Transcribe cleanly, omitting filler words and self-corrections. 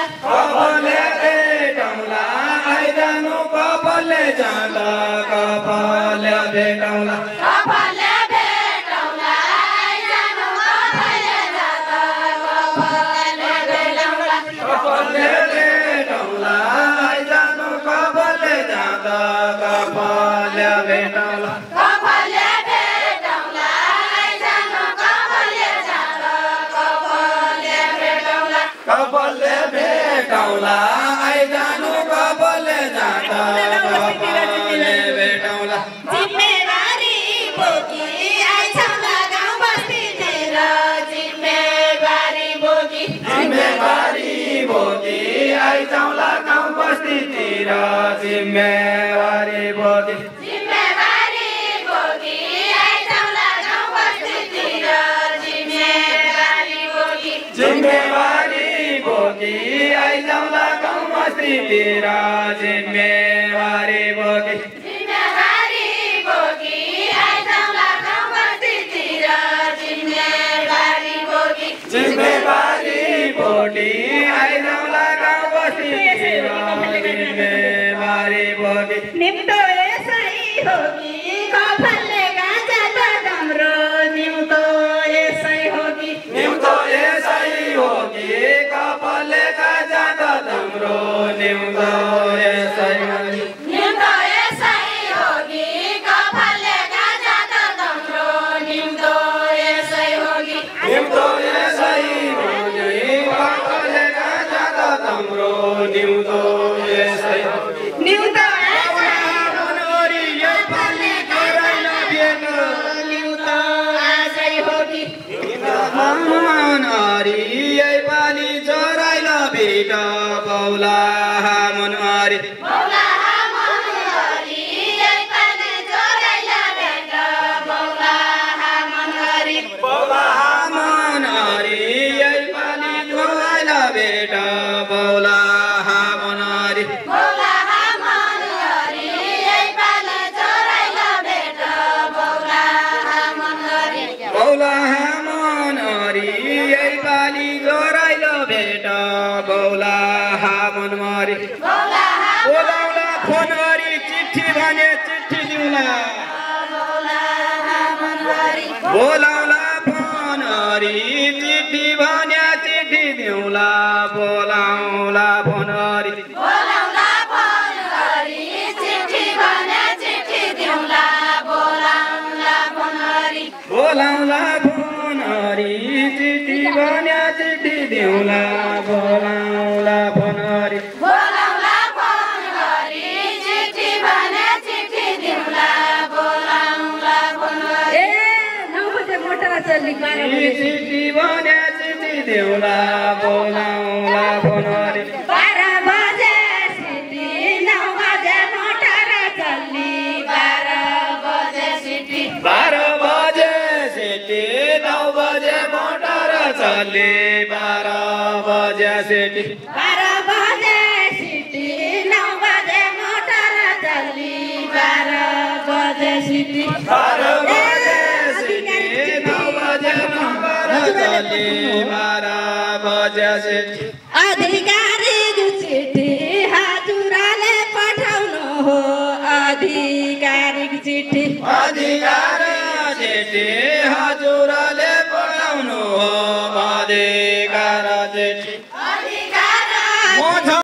कपालले भेटौँला आइजानु कपालले जाँदा कपालले भेटौँला कपालले भेटौँला आइजानु कपालले जाँदा कपालले भेटौँला कपालले भेटौँला आइजानु कपालले जाँदा कपालले भेटौँला कपालले भेटौँला आइजानु कपालले जाँदा कपालले भेटौँला कपालले भेटौँला आइजानु कपालले जाँदा कपालले भेटौँला जिम्मेवारी बोकी आइछौँला गाउँ बस्तीतिर जिम्मेवारी बोकी जिम्मेवारी बोकी आइजाउँला गाउँ बस्तीतिर जिम्मेवारी बोकी जिम्मेवारी बोकी आइछौँला गाउँ बस्तीतिर जिम्मेवारी बोकी जिम्मेवारी बोकी आइजाउँला गाउँ बस्तीतिर जिम्मेवारी बोकी जिम्मेवारी बोकी आइछौँला गाउँ बस्तीतिर जिम्मेवारी बोकी जिम्मेवारी बोकी आइजाउँला गाउँ बस्तीतिर जिम्मेवारी बोकी निम्तो यसै हो कि कपालले गाँजा त राम्रो निम्तो यसै हो कि निम्तो यसै हो कि कपालले गाजा त तिम्रो निम्तो यसै हो कि निम्तो यसै हो कि कपालले गाँजा त राम्रो निम्तो यसै हो कि निम्तो यसै हो कि कपालले गाजा त तिम्रो निम्तो यसै हो कि निम्तो मनोरी यही पालि गराइन भेट निम्तो आजै हो कि मनहरी यही पालि चराइल भेट बौला मनहरी बौला मनहरी यही पालि चराइला भेट बौला मनहरी बौला मनहरी यही पालि चराइल भेट बौला मनहरी बौला मनहरी यही पालि चराइला भेट बौला मनहरी बौला मनहरी यही पालि चराइल भेट बौला मनहरी बौला बोलाउला फोन गरी चिठी भने चिठी दिउँला बौला मनहरी बोलाउला फोन गरी चिठी भने चिठी दिउँला बोलाउला फोन गरी बोलाउला फोन गरी चिठी भने चिठी दिउँला बोलाउला फोन गरी बोलाउला फोन गरी चिठी भने चिठी दिउँला बोलाउला फोन गरी बोलाउला फोन गरी चिठी भने चिठी दिउँला बोलाउला फोन गरी ए 9 बजे मोटर चल्ली 12 बजे चिठी भने चिठी दिउँला बोलाउला फोन गरी 12 बजे सिटी 9 बजे मोटर चल्ली 12 बजे सिटी 12 बजे सिटी 9 बजे मोटर चले 12 बजे सिटी 12 बजे सिटी 9 बजे मोटर चल्ली 12 बजे सिटी 12 बजे सिटी 9 बजे मोटर चले 12 बजे सिटी आधिकारिक चिठी हजुरले पठाउनु हो आधिकारिक चिठी अधिकार चिठी हजुरले